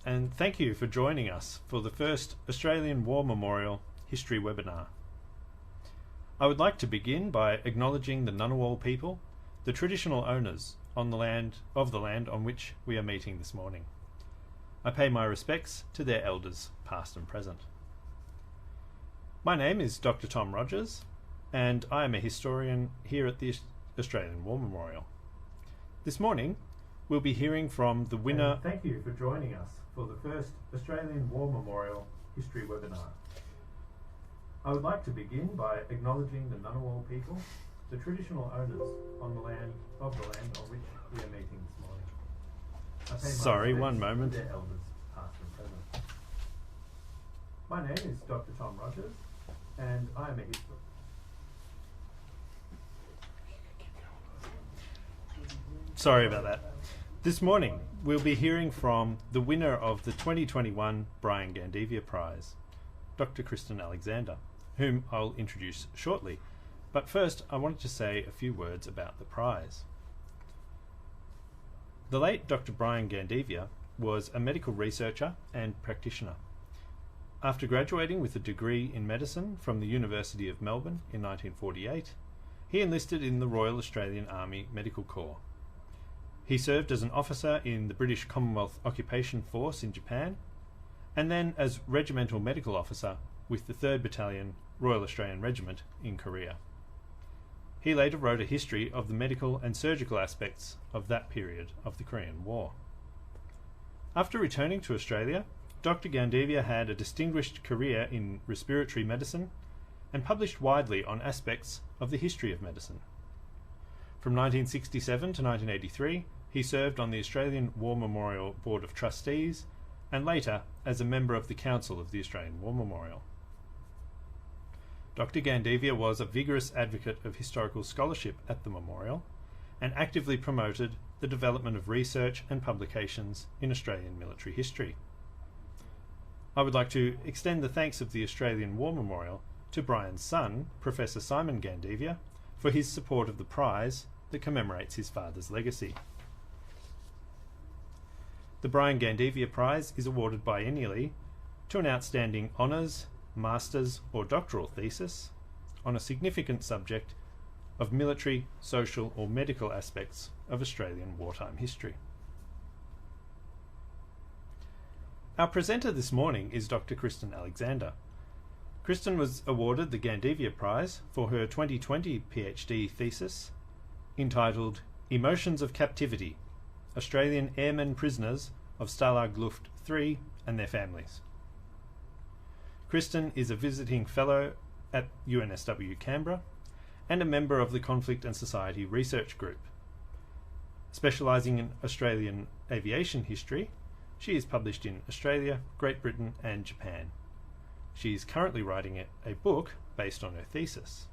and thank you for joining us for the first Australian War Memorial History webinar. I would like to begin by acknowledging the Ngunnawal people, the traditional owners on the land on which we are meeting this morning. I pay my respects to their elders, past and present. My name is Dr. Tom Rogers, and I am a historian here at the Australian War Memorial. This morning, we'll be hearing from the winner. And thank you for joining us for the first Australian War Memorial History webinar. I would like to begin by acknowledging the Ngunnawal people, the traditional owners on the land on which we are meeting this morning. Sorry, one moment. Their elders, past and present. My name is Dr. Tom Rogers, and I am a historian. Sorry about that. This morning, we'll be hearing from the winner of the 2021 Bryan Gandevia Prize, Dr. Kristen Alexander, whom I'll introduce shortly. But first, I wanted to say a few words about the prize. The late Dr. Brian Gandevia was a medical researcher and practitioner. After graduating with a degree in medicine from the University of Melbourne in 1948, he enlisted in the Royal Australian Army Medical Corps. He served as an officer in the British Commonwealth Occupation Force in Japan, and then as Regimental Medical Officer with the 3rd Battalion Royal Australian Regiment in Korea. He later wrote a history of the medical and surgical aspects of that period of the Korean War. After returning to Australia, Dr. Gandevia had a distinguished career in respiratory medicine and published widely on aspects of the history of medicine. From 1967 to 1983, he served on the Australian War Memorial Board of Trustees and later as a member of the Council of the Australian War Memorial. Dr. Gandevia was a vigorous advocate of historical scholarship at the Memorial and actively promoted the development of research and publications in Australian military history. I would like to extend the thanks of the Australian War Memorial to Brian's son, Professor Simon Gandevia, for his support of the prize that commemorates his father's legacy. The Bryan Gandevia Prize is awarded biennially to an outstanding honours, master's or doctoral thesis on a significant subject of military, social or medical aspects of Australian wartime history. Our presenter this morning is Dr. Kristen Alexander. Kristen was awarded the Gandevia Prize for her 2020 PhD thesis entitled Emotions of Captivity, Australian Airmen Prisoners of Stalag Luft III and Their Families. Kristen is a visiting fellow at UNSW Canberra and a member of the Conflict and Society Research Group. Specialising in Australian aviation history, she is published in Australia, Great Britain and Japan. She is currently writing a book based on her thesis.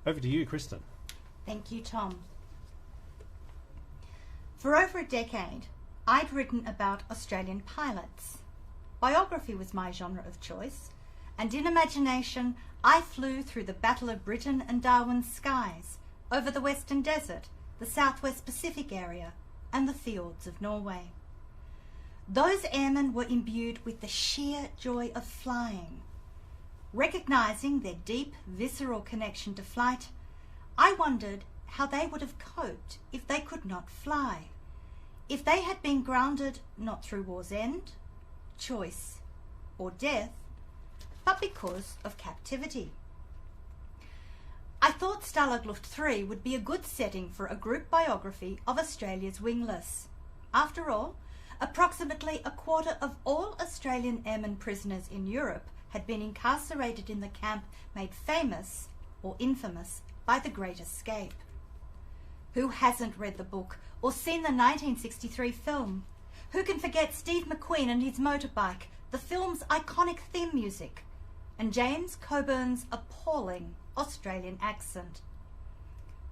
Over to you, Kristen. Thank you, Tom. For over a decade, I'd written about Australian pilots. Biography was my genre of choice, and in imagination, I flew through the Battle of Britain and Darwin's skies, over the Western Desert, the Southwest Pacific area, and the fjords of Norway. Those airmen were imbued with the sheer joy of flying. Recognising their deep, visceral connection to flight, I wondered how they would have coped if they could not fly, if they had been grounded not through war's end, choice, or death, but because of captivity. I thought Stalag Luft III would be a good setting for a group biography of Australia's wingless. After all, approximately a quarter of all Australian airmen prisoners in Europe had been incarcerated in the camp made famous or infamous by the Great Escape. Who hasn't read the book or seen the 1963 film? Who can forget Steve McQueen and his motorbike, the film's iconic theme music, and James Coburn's appalling Australian accent?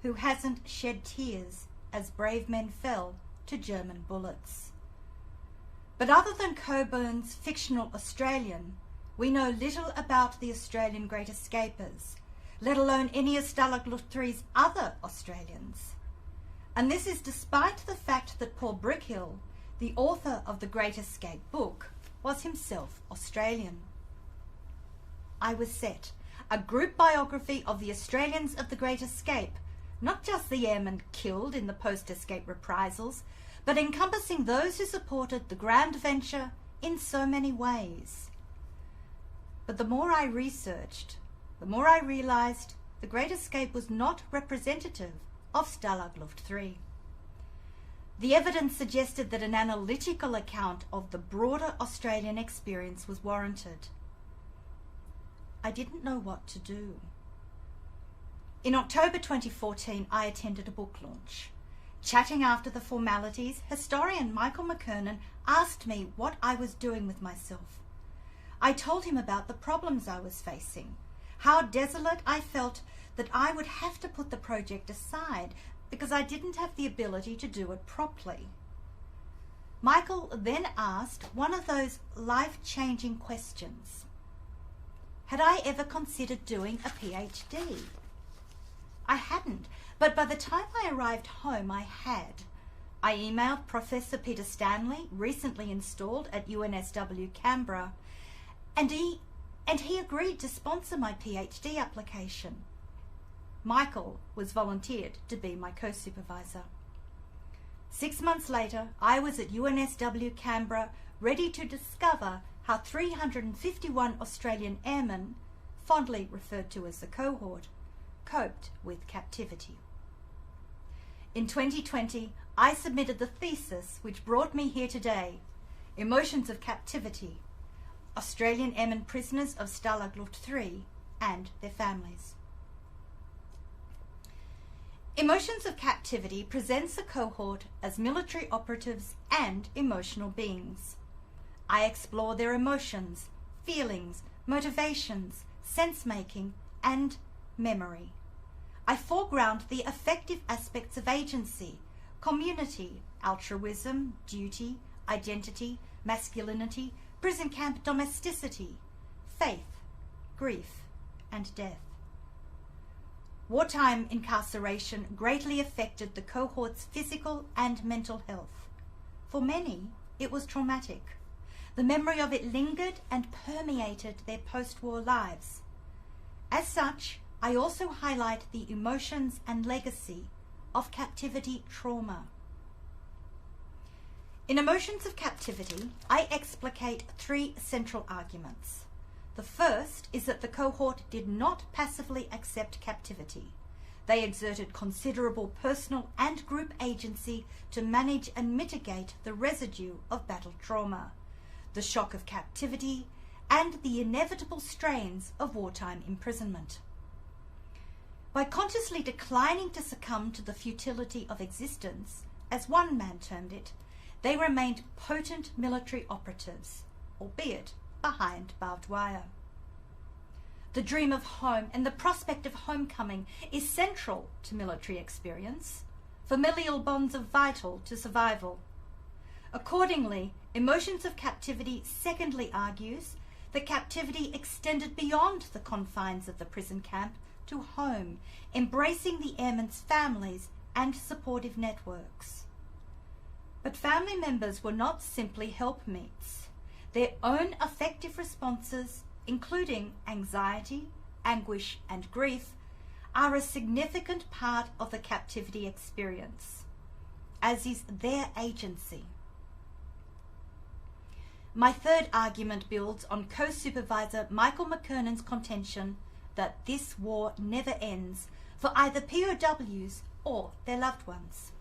Who hasn't shed tears as brave men fell to German bullets? But other than Coburn's fictional Australian, we know little about the Australian Great Escapers, let alone any of Stalag Luft III's other Australians. And this is despite the fact that Paul Brickhill, the author of the Great Escape book, was himself Australian. I was set a group biography of the Australians of the Great Escape, not just the airmen killed in the post-escape reprisals, but encompassing those who supported the grand venture in so many ways. But the more I researched, the more I realised the Great Escape was not representative of Stalag Luft III. The evidence suggested that an analytical account of the broader Australian experience was warranted. I didn't know what to do. In October 2014, I attended a book launch. Chatting after the formalities, historian Michael McKernan asked me what I was doing with myself. I told him about the problems I was facing, how desolate I felt that I would have to put the project aside because I didn't have the ability to do it properly. Michael then asked one of those life-changing questions. Had I ever considered doing a PhD? I hadn't, but by the time I arrived home, I had. I emailed Professor Peter Stanley, recently installed at UNSW Canberra, and he agreed to sponsor my PhD application. Michael was volunteered to be my co-supervisor. 6 months later, I was at UNSW Canberra, ready to discover how 351 Australian airmen, fondly referred to as the cohort, coped with captivity. In 2020, I submitted the thesis which brought me here today, Emotions of Captivity, Australian Airmen Prisoners of Stalag Luft III and Their Families. Emotions of Captivity presents the cohort as military operatives and emotional beings. I explore their emotions, feelings, motivations, sense-making, and memory. I foreground the affective aspects of agency, community, altruism, duty, identity, masculinity, prison camp domesticity, faith, grief, and death. Wartime incarceration greatly affected the cohort's physical and mental health. For many, it was traumatic. The memory of it lingered and permeated their post-war lives. As such, I also highlight the emotions and legacy of captivity trauma. In Emotions of Captivity, I explicate 3 central arguments. The first is that the cohort did not passively accept captivity. They exerted considerable personal and group agency to manage and mitigate the residue of battle trauma, the shock of captivity, and the inevitable strains of wartime imprisonment. By consciously declining to succumb to the futility of existence, as one man termed it, they remained potent military operatives, albeit behind barbed wire. The dream of home and the prospect of homecoming is central to military experience. Familial bonds are vital to survival. Accordingly, Emotions of Captivity secondly argues that captivity extended beyond the confines of the prison camp to home, embracing the airmen's families and supportive networks. But family members were not simply helpmeets. Their own affective responses, including anxiety, anguish, and grief, are a significant part of the captivity experience, as is their agency. My third argument builds on co-supervisor Michael McKernan's contention that this war never ends for either POWs or their loved ones.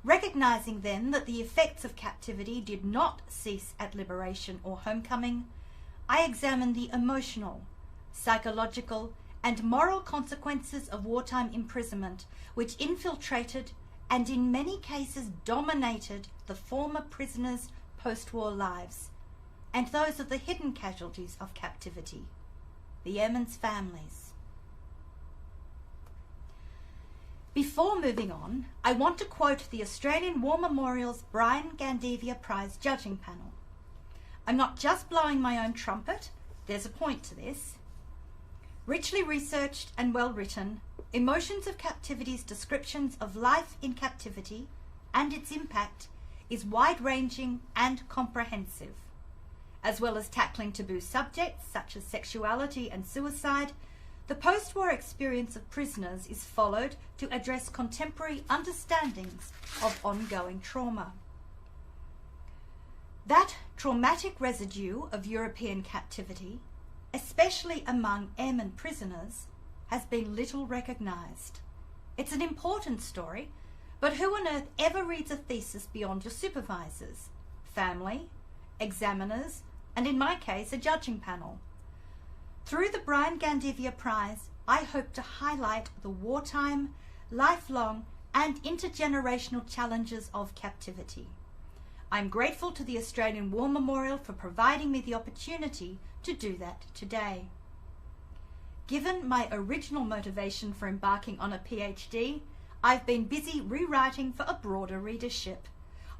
Recognizing then that the effects of captivity did not cease at liberation or homecoming, I examine the emotional, psychological, and moral consequences of wartime imprisonment which infiltrated and in many cases dominated the former prisoners' post-war lives and those of the hidden casualties of captivity, the airmen's families. Before moving on, I want to quote the Australian War Memorial's Bryan Gandevia Prize judging panel. I'm not just blowing my own trumpet, there's a point to this. Richly researched and well written, Emotions of Captivity's descriptions of life in captivity and its impact is wide-ranging and comprehensive. As well as tackling taboo subjects such as sexuality and suicide, the post-war experience of prisoners is followed to address contemporary understandings of ongoing trauma. That traumatic residue of European captivity, especially among airmen prisoners, has been little recognised. It's an important story, but who on earth ever reads a thesis beyond your supervisors, family, examiners, and in my case, a judging panel? Through the Bryan Gandevia Prize, I hope to highlight the wartime, lifelong, and intergenerational challenges of captivity. I'm grateful to the Australian War Memorial for providing me the opportunity to do that today. Given my original motivation for embarking on a PhD, I've been busy rewriting for a broader readership.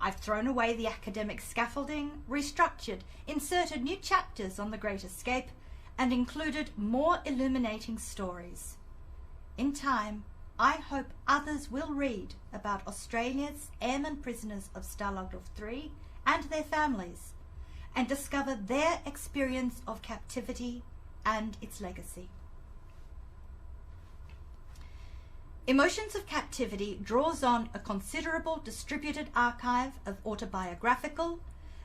I've thrown away the academic scaffolding, restructured, inserted new chapters on the Great Escape, and included more illuminating stories. In time, I hope others will read about Australia's airmen prisoners of Stalag Luft III and their families, and discover their experience of captivity and its legacy. Emotions of Captivity draws on a considerable distributed archive of autobiographical,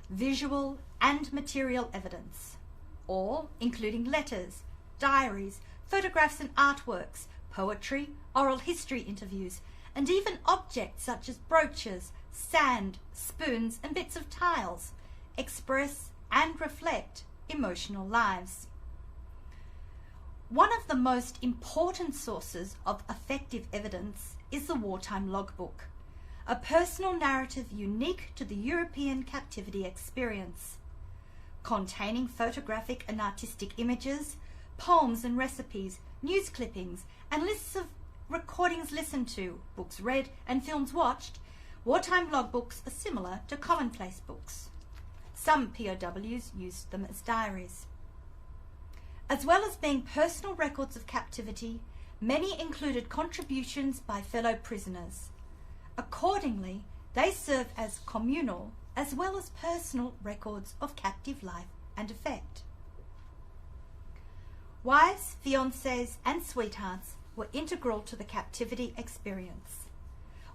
visual, and material evidence, all including letters, diaries, photographs and artworks, poetry, oral history interviews, and even objects such as brooches, sand, spoons, and bits of tiles express and reflect emotional lives. One of the most important sources of effective evidence is the wartime logbook, a personal narrative unique to the European captivity experience, containing photographic and artistic images, poems and recipes, news clippings, and lists of recordings listened to, books read, and films watched. Wartime logbooks are similar to commonplace books. Some POWs used them as diaries. As well as being personal records of captivity, many included contributions by fellow prisoners. Accordingly, they serve as communal as well as personal records of captive life and effect. Wives, fiancés, and sweethearts were integral to the captivity experience.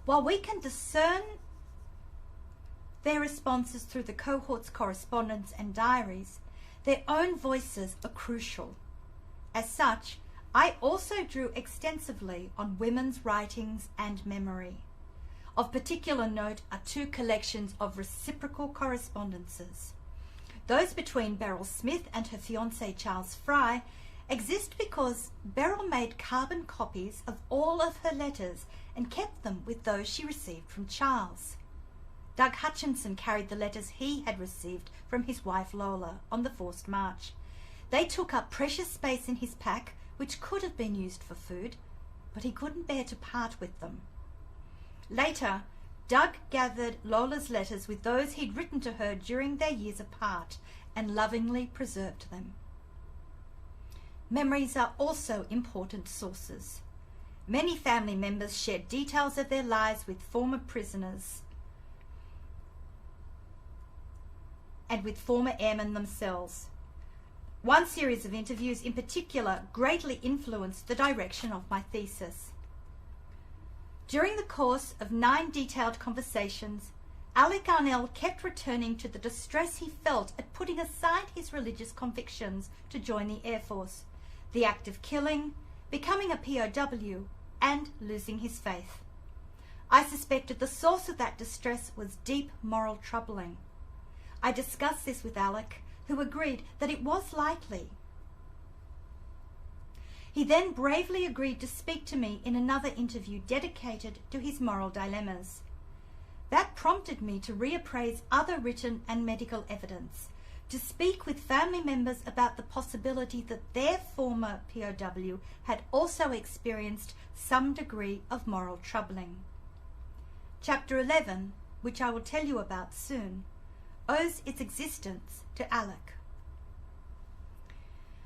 While we can discern their responses through the cohort's correspondence and diaries, their own voices are crucial. As such, I also drew extensively on women's writings and memory. Of particular note are two collections of reciprocal correspondences. Those between Beryl Smith and her fiancé Charles Fry exist because Beryl made carbon copies of all of her letters and kept them with those she received from Charles. Doug Hutchinson carried the letters he had received from his wife Lola on the forced march. They took up precious space in his pack, which could have been used for food, but he couldn't bear to part with them. Later, Doug gathered Lola's letters with those he'd written to her during their years apart and lovingly preserved them. Memories are also important sources. Many family members shared details of their lives with former prisoners and with former airmen themselves. One series of interviews in particular greatly influenced the direction of my thesis. During the course of 9 detailed conversations, Alec Arnell kept returning to the distress he felt at putting aside his religious convictions to join the Air Force, the act of killing, becoming a POW, and losing his faith. I suspected the source of that distress was deep moral troubling. I discussed this with Alec, who agreed that it was likely. He then bravely agreed to speak to me in another interview dedicated to his moral dilemmas. That prompted me to reappraise other written and medical evidence, to speak with family members about the possibility that their former POW had also experienced some degree of moral troubling. Chapter 11, which I will tell you about soon, owes its existence to Alec.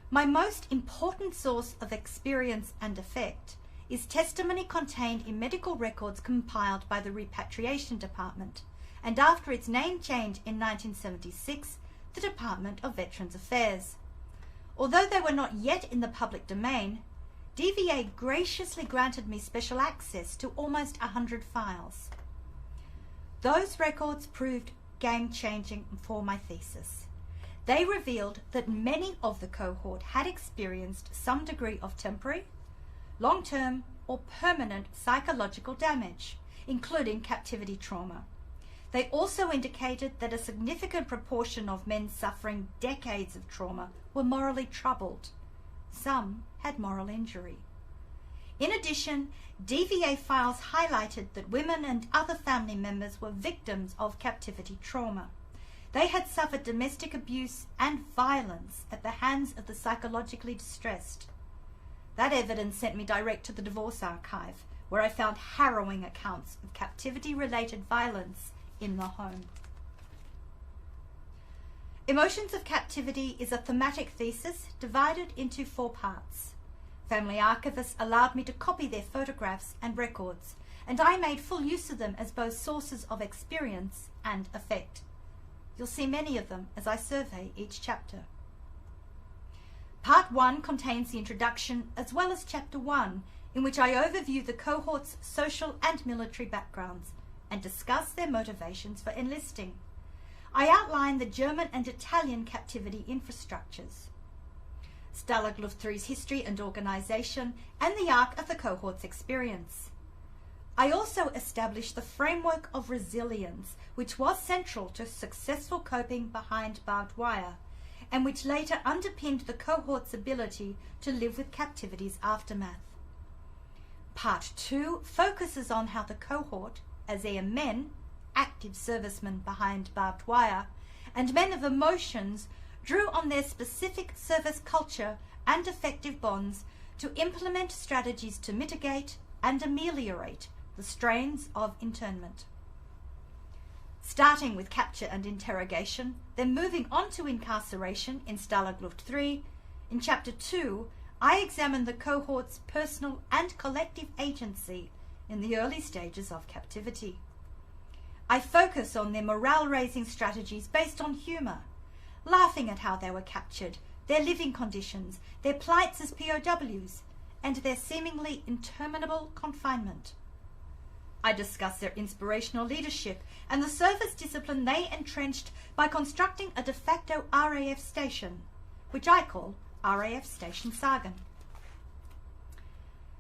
My most important source of experience and effect is testimony contained in medical records compiled by the Repatriation Department, and after its name change in 1976, the Department of Veterans Affairs. Although they were not yet in the public domain, DVA graciously granted me special access to almost 100 files. Those records proved game-changing for my thesis. They revealed that many of the cohort had experienced some degree of temporary, long-term, or permanent psychological damage, including captivity trauma. They also indicated that a significant proportion of men suffering decades of trauma were morally troubled. Some had moral injury. In addition, DVA files highlighted that women and other family members were victims of captivity trauma. They had suffered domestic abuse and violence at the hands of the psychologically distressed. That evidence sent me direct to the divorce archive, where I found harrowing accounts of captivity-related violence in the home. Emotions of Captivity is a thematic thesis divided into 4 parts. Family archivists allowed me to copy their photographs and records, and I made full use of them as both sources of experience and effect. You'll see many of them as I survey each chapter. Part 1 contains the introduction as well as Chapter 1, in which I overview the cohort's social and military backgrounds and discuss their motivations for enlisting. I outline the German and Italian captivity infrastructures, Stalag Luft III's history and organisation, and the arc of the cohort's experience. I also established the framework of resilience, which was central to successful coping behind barbed wire, and which later underpinned the cohort's ability to live with captivity's aftermath. Part 2 focuses on how the cohort, as airmen, active servicemen behind barbed wire, and men of emotions, drew on their specific service culture and effective bonds to implement strategies to mitigate and ameliorate the strains of internment. Starting with capture and interrogation, then moving on to incarceration in Stalag Luft III, in Chapter 2, I examine the cohort's personal and collective agency in the early stages of captivity. I focus on their morale-raising strategies based on humour, laughing at how they were captured, their living conditions, their plights as POWs, and their seemingly interminable confinement. I discuss their inspirational leadership and the service discipline they entrenched by constructing a de facto RAF station, which I call RAF Station Sagen.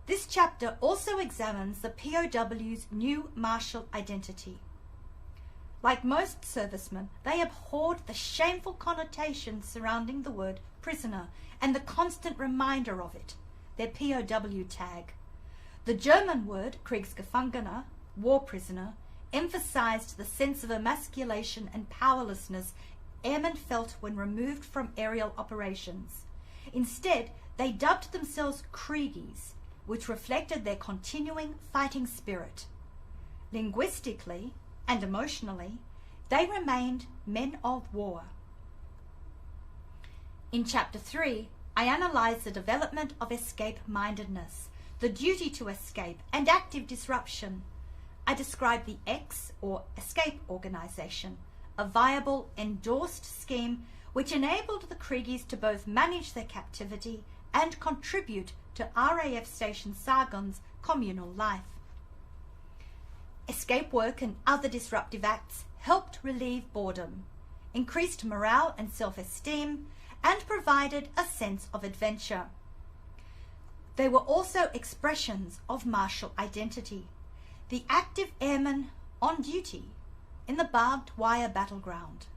This chapter also examines the POW's new martial identity. Like most servicemen, they abhorred the shameful connotations surrounding the word prisoner and the constant reminder of it, their POW tag. The German word Kriegsgefangener, war prisoner, emphasized the sense of emasculation and powerlessness airmen felt when removed from aerial operations. Instead, they dubbed themselves Kriegies, which reflected their continuing fighting spirit. Linguistically and emotionally, they remained men of war. In Chapter 3, I analyze the development of escape-mindedness, the duty to escape, and active disruption. I describe the X, or escape organization, a viable, endorsed scheme which enabled the Kriegies to both manage their captivity and contribute to RAF Station Sagen's communal life. Escape work and other disruptive acts helped relieve boredom, increased morale and self-esteem, and provided a sense of adventure. They were also expressions of martial identity, the active airmen on duty in the barbed wire battleground.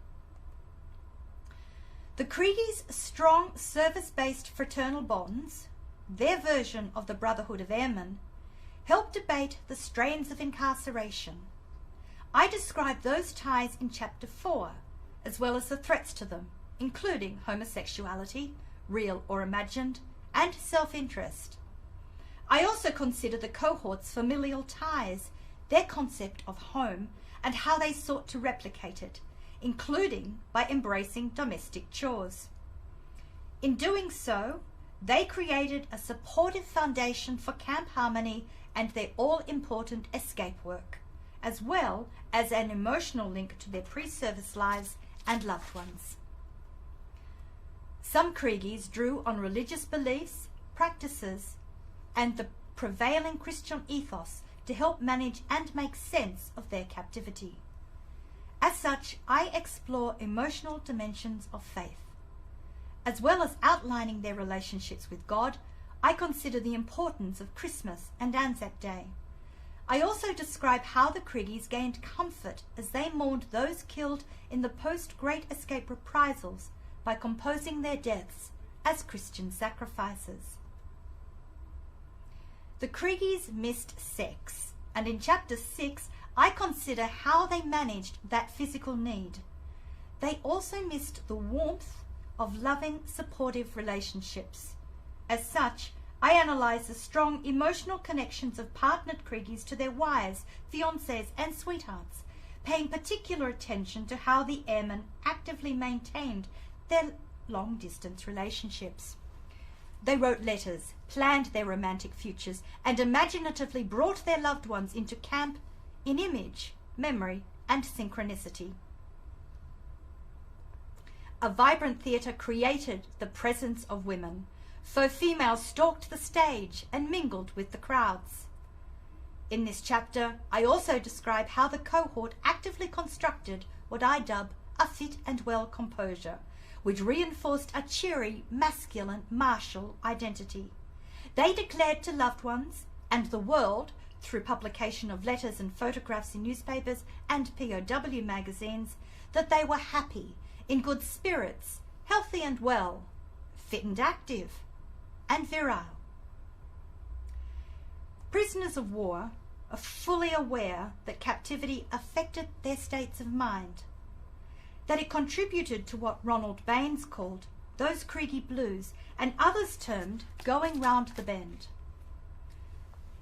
The Kriegies' strong service-based fraternal bonds, their version of the Brotherhood of Airmen, helped abate the strains of incarceration. I describe those ties in Chapter 4, as well as the threats to them, including homosexuality, real or imagined, and self-interest. I also consider the cohort's familial ties, their concept of home, and how they sought to replicate it, including by embracing domestic chores. In doing so, they created a supportive foundation for camp harmony and their all-important escape work, as well as an emotional link to their pre-service lives and loved ones. Some Kriegies drew on religious beliefs, practices, and the prevailing Christian ethos to help manage and make sense of their captivity. As such, I explore emotional dimensions of faith. As well as outlining their relationships with God, I consider the importance of Christmas and Anzac Day. I also describe how the Kriegies gained comfort as they mourned those killed in the post-Great Escape reprisals by composing their deaths as Christian sacrifices. The Kriegies missed sex, and in Chapter 6, I consider how they managed that physical need. They also missed the warmth of loving, supportive relationships. As such, I analyse the strong emotional connections of partnered Kriegies to their wives, fiancés, and sweethearts, paying particular attention to how the airmen actively maintained their long-distance relationships. They wrote letters, planned their romantic futures, and imaginatively brought their loved ones into camp in image, memory, and synchronicity. A vibrant theatre created the presence of women. Faux females stalked the stage and mingled with the crowds. In this chapter, I also describe how the cohort actively constructed what I dub a fit and well composure, which reinforced a cheery, masculine, martial identity. They declared to loved ones and the world, through publication of letters and photographs in newspapers and POW magazines, that they were happy, in good spirits, healthy and well, fit and active, and virile. Prisoners of war are fully aware that captivity affected their states of mind, that it contributed to what Ronald Baines called those Kriegie blues, and others termed going round the bend.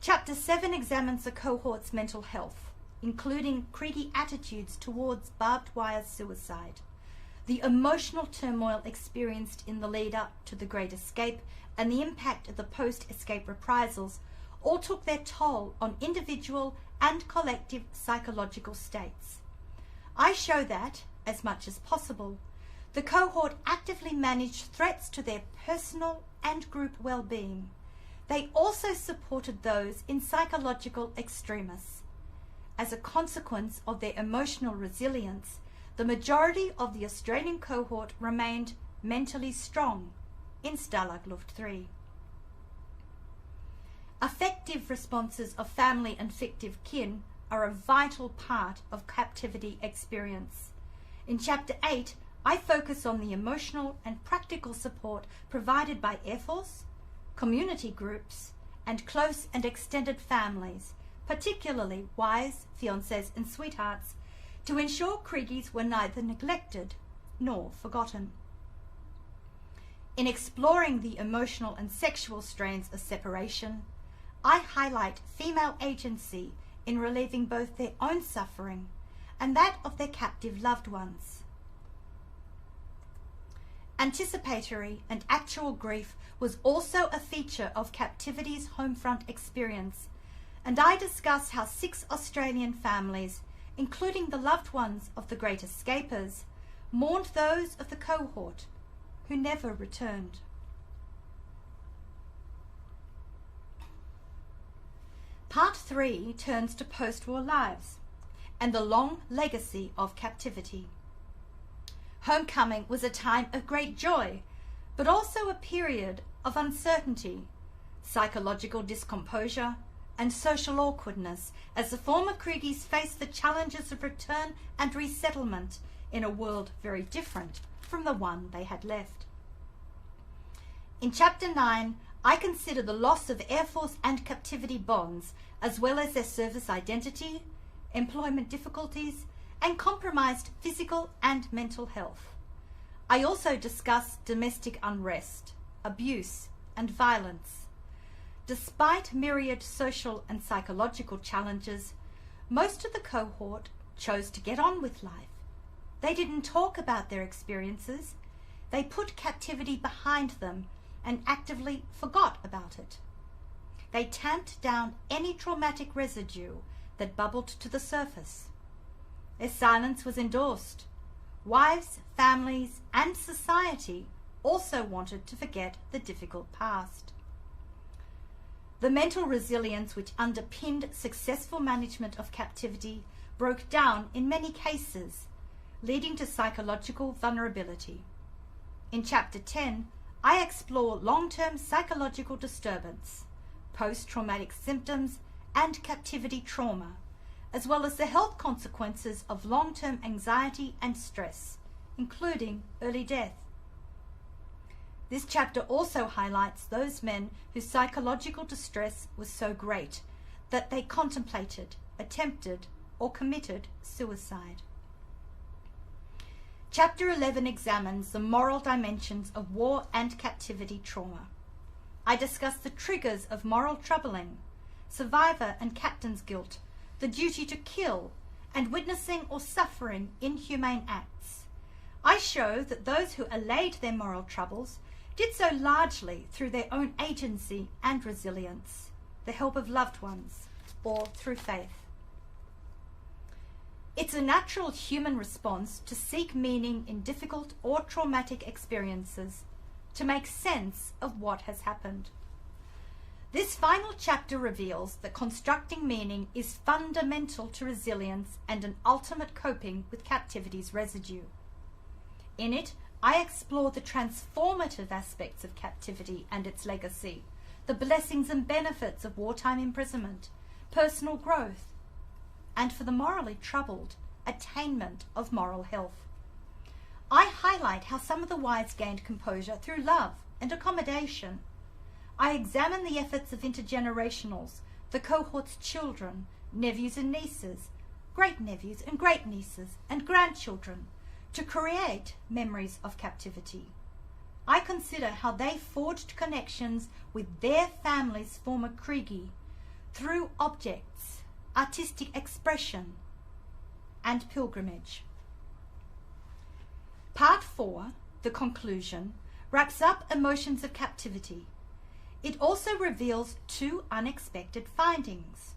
Chapter 7 examines the cohort's mental health, including Kriegie attitudes towards barbed wire suicide, the emotional turmoil experienced in the lead-up to the Great Escape, and the impact of the post-escape reprisals all took their toll on individual and collective psychological states. I show that, as much as possible, the cohort actively managed threats to their personal and group well-being. They also supported those in psychological extremis. As a consequence of their emotional resilience, the majority of the Australian cohort remained mentally strong in Stalag Luft III. Affective responses of family and fictive kin are a vital part of captivity experience. In Chapter 8, I focus on the emotional and practical support provided by Air Force, community groups, and close and extended families, particularly wives, fiancés, and sweethearts, to ensure Kriegies were neither neglected nor forgotten. In exploring the emotional and sexual strains of separation, I highlight female agency in relieving both their own suffering and that of their captive loved ones. Anticipatory and actual grief was also a feature of captivity's homefront experience, and I discuss how 6 Australian families, including the loved ones of the Great Escapers, mourned those of the cohort who never returned. Part 3 turns to post-war lives and the long legacy of captivity. Homecoming was a time of great joy, but also a period of uncertainty, psychological discomposure, and social awkwardness as the former Kriegies faced the challenges of return and resettlement in a world very different from the one they had left. In Chapter 9, I consider the loss of Air Force and captivity bonds, as well as their service identity, employment difficulties, and compromised physical and mental health. I also discuss domestic unrest, abuse, and violence. Despite myriad social and psychological challenges, most of the cohort chose to get on with life. They didn't talk about their experiences. They put captivity behind them and actively forgot about it. They tamped down any traumatic residue that bubbled to the surface. Their silence was endorsed. Wives, families, and society also wanted to forget the difficult past. The mental resilience which underpinned successful management of captivity broke down in many cases, leading to psychological vulnerability. In Chapter 10, I explore long-term psychological disturbance, post-traumatic symptoms, and captivity trauma, as well as the health consequences of long-term anxiety and stress, including early death. This chapter also highlights those men whose psychological distress was so great that they contemplated, attempted, or committed suicide. Chapter 11 examines the moral dimensions of war and captivity trauma. I discuss the triggers of moral troubling, survivor and captain's guilt, the duty to kill, and witnessing or suffering inhumane acts. I show that those who allayed their moral troubles did so largely through their own agency and resilience, the help of loved ones, or through faith. It's a natural human response to seek meaning in difficult or traumatic experiences, to make sense of what has happened. This final chapter reveals that constructing meaning is fundamental to resilience and an ultimate coping with captivity's residue. In it, I explore the transformative aspects of captivity and its legacy, the blessings and benefits of wartime imprisonment, personal growth, and for the morally troubled, attainment of moral health. I highlight how some of the wives gained composure through love and accommodation. I examine the efforts of intergenerationals, the cohort's children, nephews and nieces, great-nephews and great-nieces, and grandchildren, to create memories of captivity. I consider how they forged connections with their family's former Kriegi through objects, artistic expression, and pilgrimage. Part 4, the conclusion, wraps up emotions of captivity. It also reveals two unexpected findings.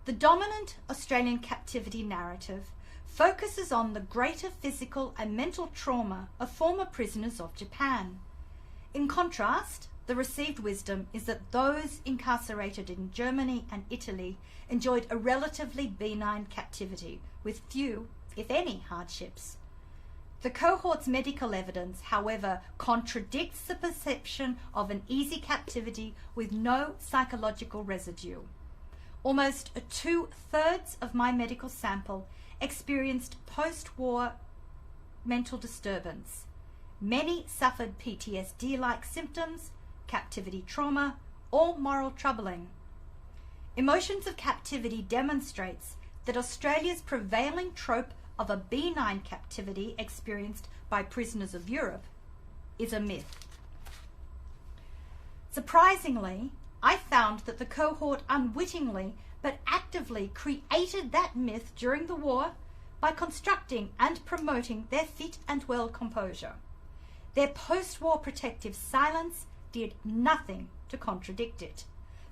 The dominant Australian captivity narrative focuses on the greater physical and mental trauma of former prisoners of Japan. In contrast, the received wisdom is that those incarcerated in Germany and Italy enjoyed a relatively benign captivity with few, if any, hardships. The cohort's medical evidence, however, contradicts the perception of an easy captivity with no psychological residue. Almost 2/3 of my medical sample experienced post-war mental disturbance. Many suffered PTSD-like symptoms, captivity trauma, or moral troubling. Emotions of captivity demonstrates that Australia's prevailing trope of a benign captivity experienced by prisoners of Europe is a myth. Surprisingly, I found that the cohort unwittingly but actively created that myth during the war by constructing and promoting their fit and well composure. Their post-war protective silence did nothing to contradict it.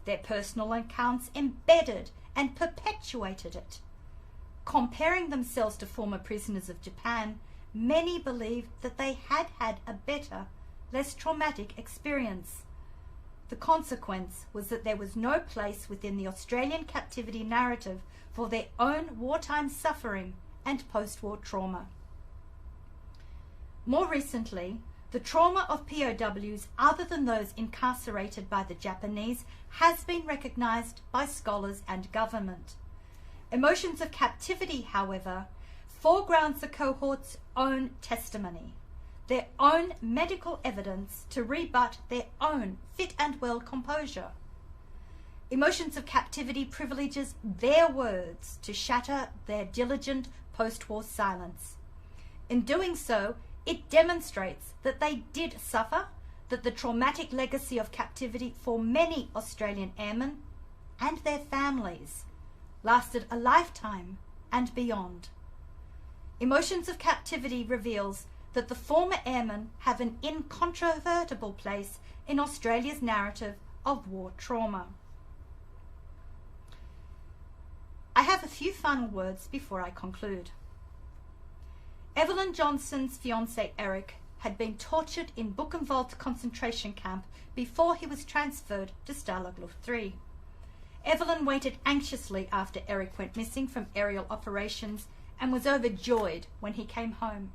Their personal accounts embedded and perpetuated it. Comparing themselves to former prisoners of Japan, many believed that they had had a better, less traumatic experience. The consequence was that there was no place within the Australian captivity narrative for their own wartime suffering and post-war trauma. More recently, the trauma of POWs other than those incarcerated by the Japanese has been recognized by scholars and government. Emotions of captivity, however, foregrounds the cohort's own testimony, their own medical evidence to rebut their own fit and well composure. Emotions of captivity privileges their words to shatter their diligent post-war silence. In doing so, it demonstrates that they did suffer, that the traumatic legacy of captivity for many Australian airmen and their families lasted a lifetime and beyond. Emotions of captivity reveals that the former airmen have an incontrovertible place in Australia's narrative of war trauma. few final words before I conclude. Evelyn Johnson's fiancé Eric had been tortured in Buchenwald concentration camp before he was transferred to Stalag Luft III. Evelyn waited anxiously after Eric went missing from aerial operations and was overjoyed when he came home.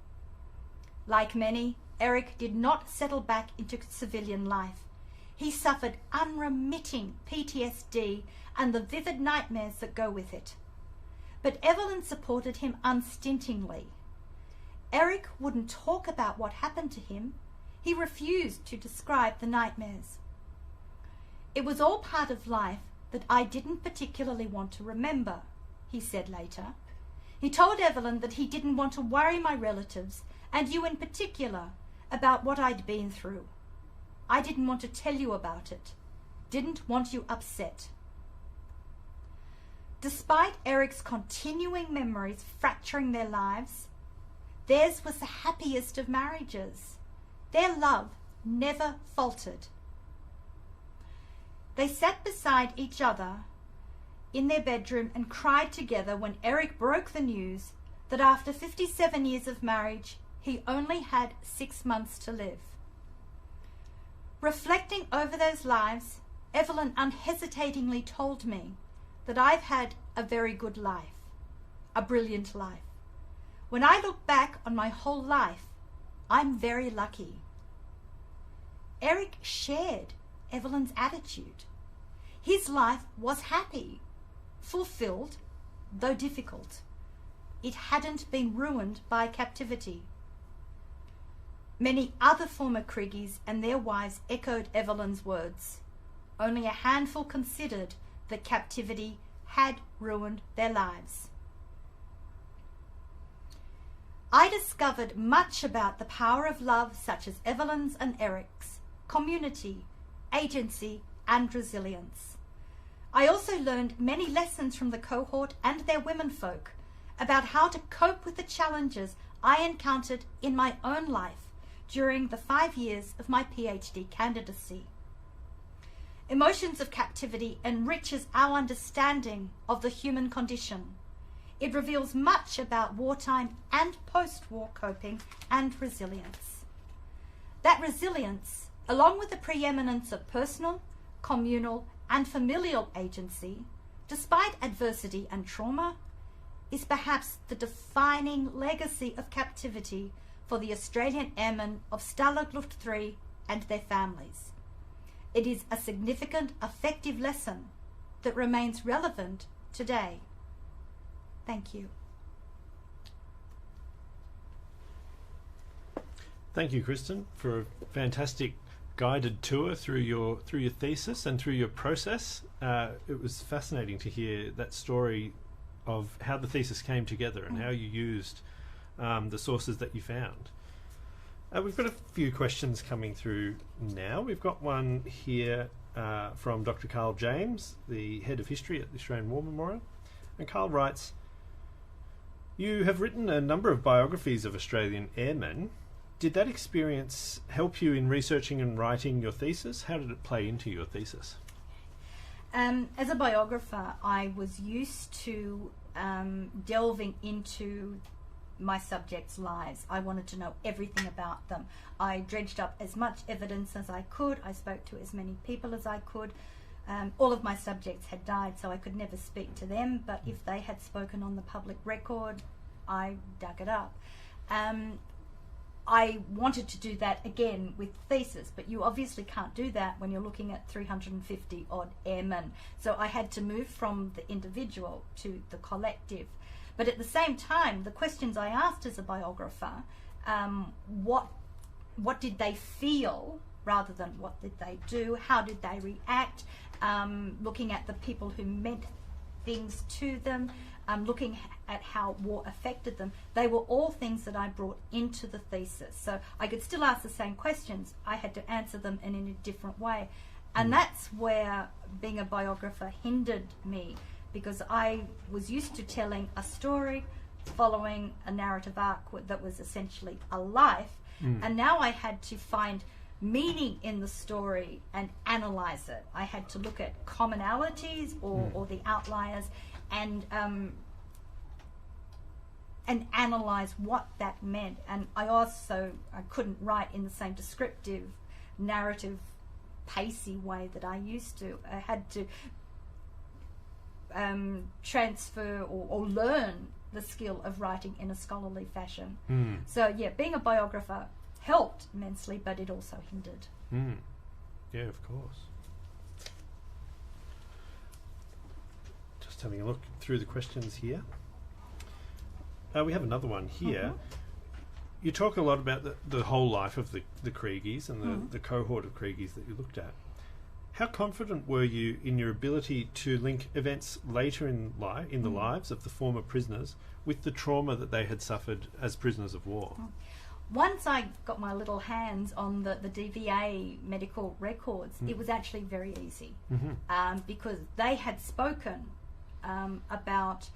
Like many, Eric did not settle back into civilian life. He suffered unremitting PTSD and the vivid nightmares that go with it. But Evelyn supported him unstintingly. Eric wouldn't talk about what happened to him. He refused to describe the nightmares. It was all part of life that I didn't particularly want to remember, he said later. He told Evelyn that he didn't want to worry my relatives, and you in particular, about what I'd been through. I didn't want to tell you about it. Didn't want you upset. Despite Eric's continuing memories fracturing their lives, theirs was the happiest of marriages. Their love never faltered. They sat beside each other in their bedroom and cried together when Eric broke the news that after 57 years of marriage, he only had 6 months to live. Reflecting over those lives, Evelyn unhesitatingly told me that I've had a very good life, a brilliant life. When I look back on my whole life, I'm very lucky. Eric shared Evelyn's attitude. His life was happy, fulfilled, though difficult. It hadn't been ruined by captivity. Many other former Kriggies and their wives echoed Evelyn's words. Only a handful considered that captivity had ruined their lives. I discovered much about the power of love, such as Evelyn's and Eric's, community, agency, and resilience. I also learned many lessons from the cohort and their womenfolk about how to cope with the challenges I encountered in my own life during the 5 years of my PhD candidacy. Emotions of Captivity enriches our understanding of the human condition. It reveals much about wartime and post-war coping and resilience. That resilience, along with the preeminence of personal, communal, and familial agency, despite adversity and trauma, is perhaps the defining legacy of captivity for the Australian airmen of Stalag Luft III and their families. It is a significant, effective lesson that remains relevant today. Thank you. Thank you, Kristen, for a fantastic guided tour through your thesis and through your process. It was fascinating to hear that story of how the thesis came together and how you used the sources that you found. We've got a few questions coming through now. We've got one here from Dr. Carl James, the head of history at the Australian War Memorial. And Carl writes, "You have written a number of biographies of Australian airmen. Did that experience help you in researching and writing your thesis? How did it play into your thesis?" As a biographer, I was used to delving into my subjects' lives. I wanted to know everything about them. I dredged up as much evidence as I could. I spoke to as many people as I could. All of my subjects had died, so I could never speak to them, but if they had spoken on the public record, I dug it up. I wanted to do that again with Thesis, but you obviously can't do that when you're looking at 350 odd airmen. So I had to move from the individual to the collective. But at the same time, the questions I asked as a biographer, what did they feel rather than what did they do? How did they react? Looking at the people who meant things to them, looking at how war affected them. They were all things that I brought into the thesis. So I could still ask the same questions. I had to answer them in a different way. And that's where being a biographer hindered me, because I was used to telling a story, following a narrative arc that was essentially a life. And now I had to find meaning in the story and analyze it. I had to look at commonalities or the outliers and and analyse what that meant. And I couldn't write in the same descriptive, narrative, pacey way that I used to. I had to transfer or learn the skill of writing in a scholarly fashion. So yeah, being a biographer helped immensely, but it also hindered. Yeah, of course. Just having a look through the questions here. We have another one here. You talk a lot about the whole life of the Kriegies and the cohort of Kriegies that you looked at. How confident were you in your ability to link events later in the lives of the former prisoners with the trauma that they had suffered as prisoners of war? Once I got my little hands on the DVA medical records, it was actually very easy, because they had spoken about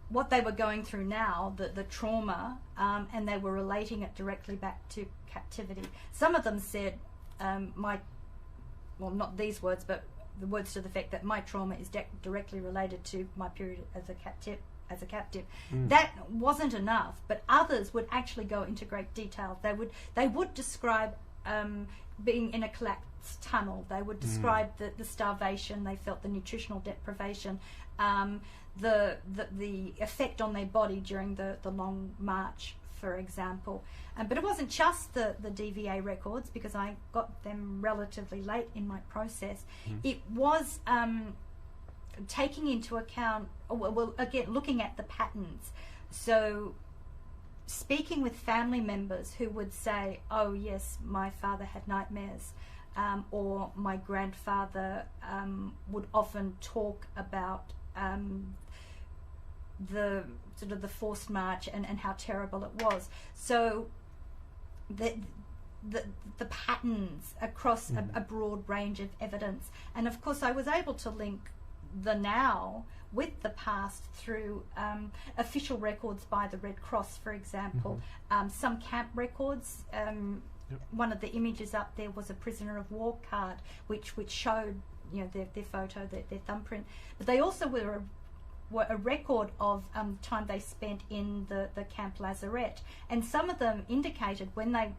what they were going through now, the trauma, and they were relating it directly back to captivity. Some of them said, well, not these words, but the words to the effect that my trauma is directly related to my period as a captive. That wasn't enough, but others would actually go into great detail. They would describe being in a collapsed tunnel. They would describe the starvation they felt, the nutritional deprivation, the effect on their body during the long march, for example. But it wasn't just the DVA records, because I got them relatively late in my process. It was taking into account, well, again, looking at the patterns. So speaking with family members who would say, oh yes, my father had nightmares, or my grandfather would often talk about the sort of the forced march and how terrible it was. So the patterns across a broad range of evidence. And of course I was able to link the now with the past through official records by the Red Cross, for example, some camp records. One of the images up there was a prisoner of war card, which showed, you know, their photo, their thumbprint. But they also were a record of time they spent in the camp lazarette, and some of them indicated when they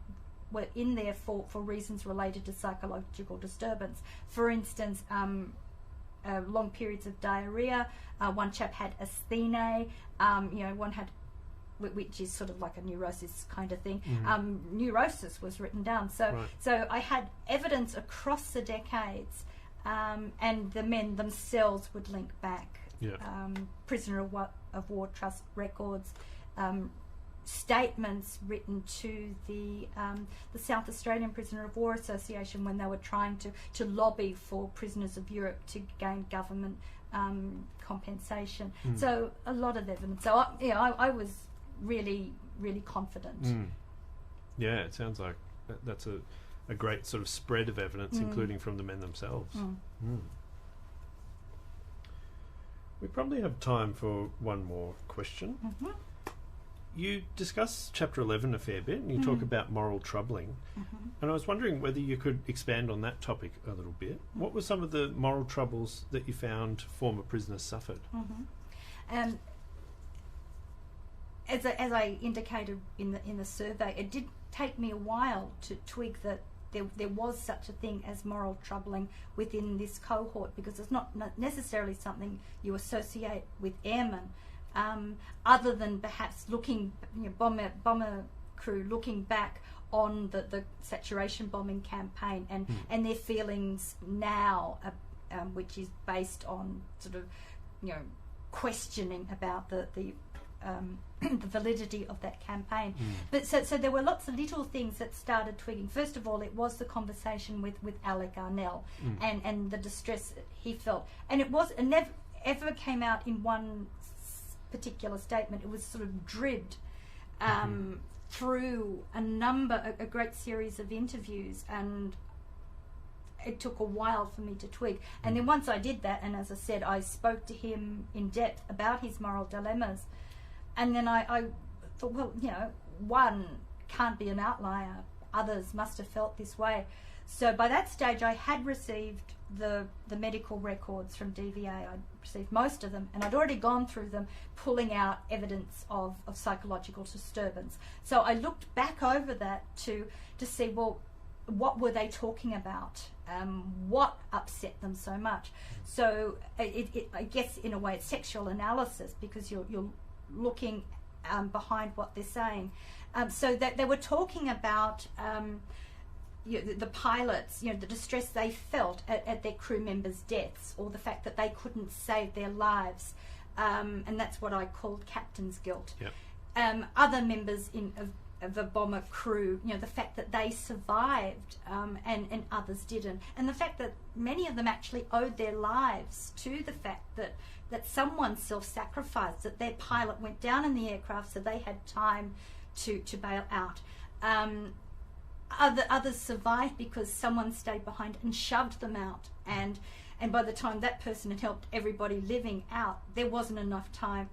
were in there for reasons related to psychological disturbance. For instance, long periods of diarrhea. One chap had asthenia. One had, which is sort of like a neurosis kind of thing. Neurosis was written down. So I had evidence across the decades, and the men themselves would link back. Prisoner of war trust records, statements written to the South Australian Prisoner of War Association when they were trying to lobby for prisoners of Europe to gain government compensation. So a lot of evidence. So I was really, really confident. Yeah, it sounds like that's a great sort of spread of evidence, including from the men themselves. We probably have time for one more question. You discuss Chapter 11 a fair bit, and you talk about moral troubling. And I was wondering whether you could expand on that topic a little bit. What were some of the moral troubles that you found former prisoners suffered? As I indicated in the survey, it did take me a while to twig that there was such a thing as moral troubling within this cohort, because it's not necessarily something you associate with airmen, other than perhaps looking, bomber crew looking back on the saturation bombing campaign and their feelings now, which is based on sort of questioning about the validity of that campaign. But so there were lots of little things that started twigging. First of all, it was the conversation with Alec Arnell and the distress that he felt. And it never ever came out in one particular statement. It was sort of dribbed through a great series of interviews, and it took a while for me to twig. And then once I did that, and as I said, I spoke to him in depth about his moral dilemmas, and then I thought, well, one can't be an outlier. Others must have felt this way. So by that stage, I had received the medical records from DVA. I'd received most of them, and I'd already gone through them, pulling out evidence of psychological disturbance. So I looked back over that to see, well, what were they talking about? What upset them so much? So I guess in a way it's sexual analysis, because you're looking behind what they're saying. So that they were talking about the pilots, the distress they felt at their crew members' deaths, or the fact that they couldn't save their lives, and that's what I called captain's guilt. Yep. Other members of the bomber crew, the fact that they survived and others didn't, and the fact that many of them actually owed their lives to the fact that someone self-sacrificed, that their pilot went down in the aircraft so they had time to bail out. Others survived because someone stayed behind and shoved them out, and by the time that person had helped everybody living out, there wasn't enough time.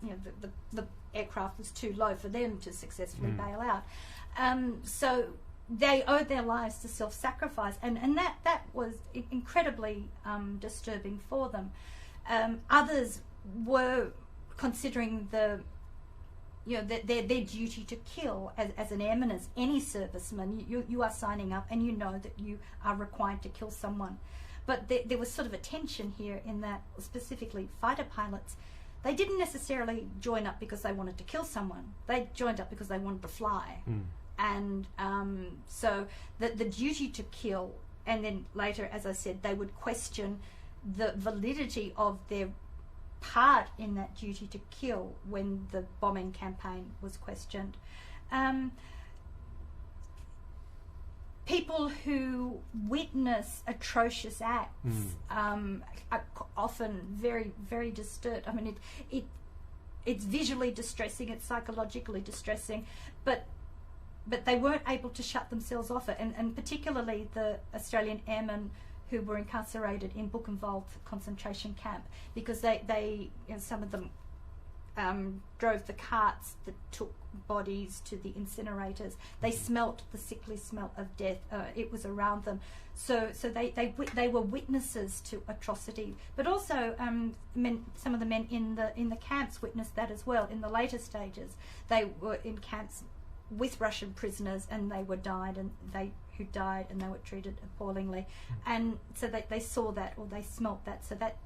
The aircraft was too low for them to successfully bail out. So they owed their lives to self-sacrifice, and that was incredibly disturbing for them. Others were considering their duty to kill as an airman, as any serviceman. You are signing up and you know that you are required to kill someone. But there was sort of a tension here in that, specifically fighter pilots, they didn't necessarily join up because they wanted to kill someone. They joined up because they wanted to fly. And so the duty to kill, and then later, as I said, they would question the validity of their part in that duty to kill when the bombing campaign was questioned. People who witness atrocious acts are often very, very disturbed. I mean, it's visually distressing, it's psychologically distressing, but they weren't able to shut themselves off it, and particularly the Australian airmen who were incarcerated in Buchenwald concentration camp, because they some of them drove the carts that took bodies to the incinerators. They smelt the sickly smell of death. It was around them. So they were witnesses to atrocity. But also some of the men in the camps witnessed that as well. In the later stages, they were in camps with Russian prisoners, and they died, and they were treated appallingly, and so they saw that, or they smelt that, so that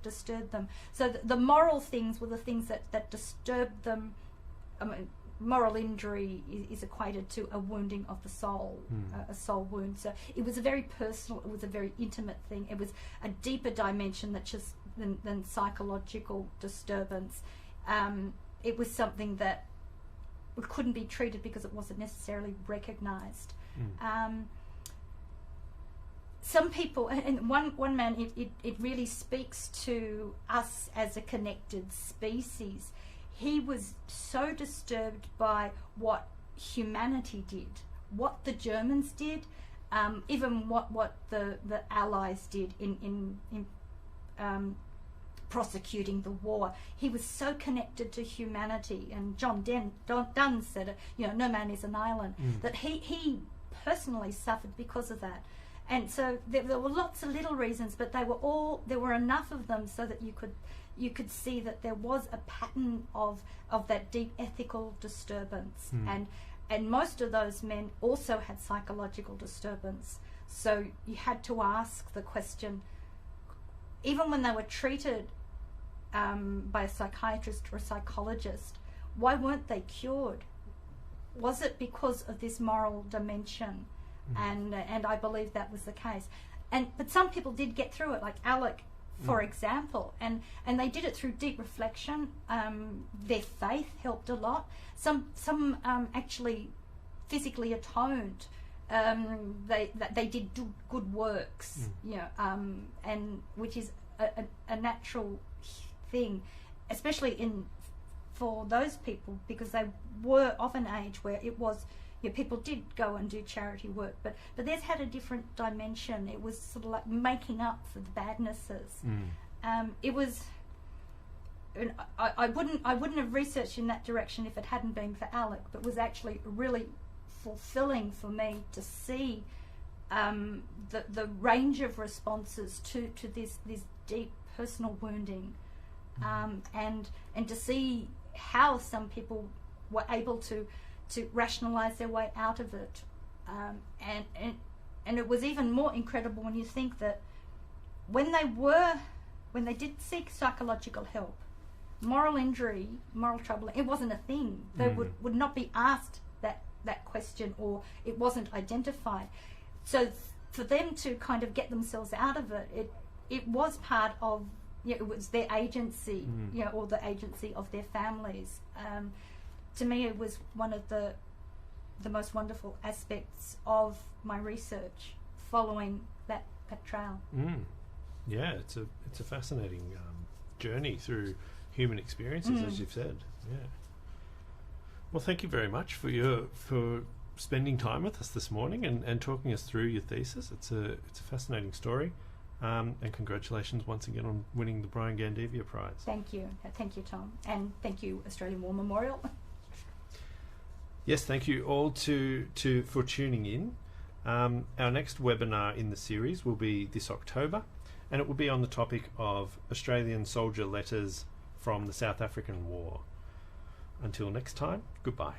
disturbed them. So the moral things were the things that disturbed them. I mean, moral injury is equated to a wounding of the soul, a soul wound. So it was a very personal, it was a very intimate thing. It was a deeper dimension than psychological disturbance. It was something that couldn't be treated because it wasn't necessarily recognised. Some people, and one man, it really speaks to us as a connected species. He was so disturbed by what humanity did, what the Germans did, even what the Allies did in prosecuting the war. He was so connected to humanity, and John Donne said it, no man is an island, that he personally suffered because of that. And so there were lots of little reasons, but there were enough of them so that you could see that there was a pattern of that deep ethical disturbance, and most of those men also had psychological disturbance. So you had to ask the question, even when they were treated by a psychiatrist or a psychologist, why weren't they cured? Was it because of this moral dimension? And I believe that was the case. But some people did get through it, like Alec, for example, and they did it through deep reflection. Their faith helped a lot. Some actually physically atoned. They did good works, and which is a natural thing, especially for those people, because they were of an age where it was, people did go and do charity work, but theirs had a different dimension. It was sort of like making up for the badnesses. It was, I wouldn't have researched in that direction if it hadn't been for Alec, but it was actually really fulfilling for me to see the range of responses to this deep personal wounding, and to see how some people were able to rationalize their way out of it, and it was even more incredible when you think that when they did seek psychological help, moral injury, moral trouble, it wasn't a thing. They would not be asked that question, or it wasn't identified. So for them to kind of get themselves out of it was part of, it was their agency, or the agency of their families. To me, it was one of the most wonderful aspects of my research following that trail. Yeah, it's a fascinating journey through human experiences, as you've said. Yeah. Well, thank you very much for spending time with us this morning and talking us through your thesis. It's a fascinating story, and congratulations once again on winning the Bryan Gandevia Prize. Thank you, Tom, and thank you, Australian War Memorial. Yes, thank you all for tuning in. Our next webinar in the series will be this October, and it will be on the topic of Australian soldier letters from the South African War. Until next time, goodbye.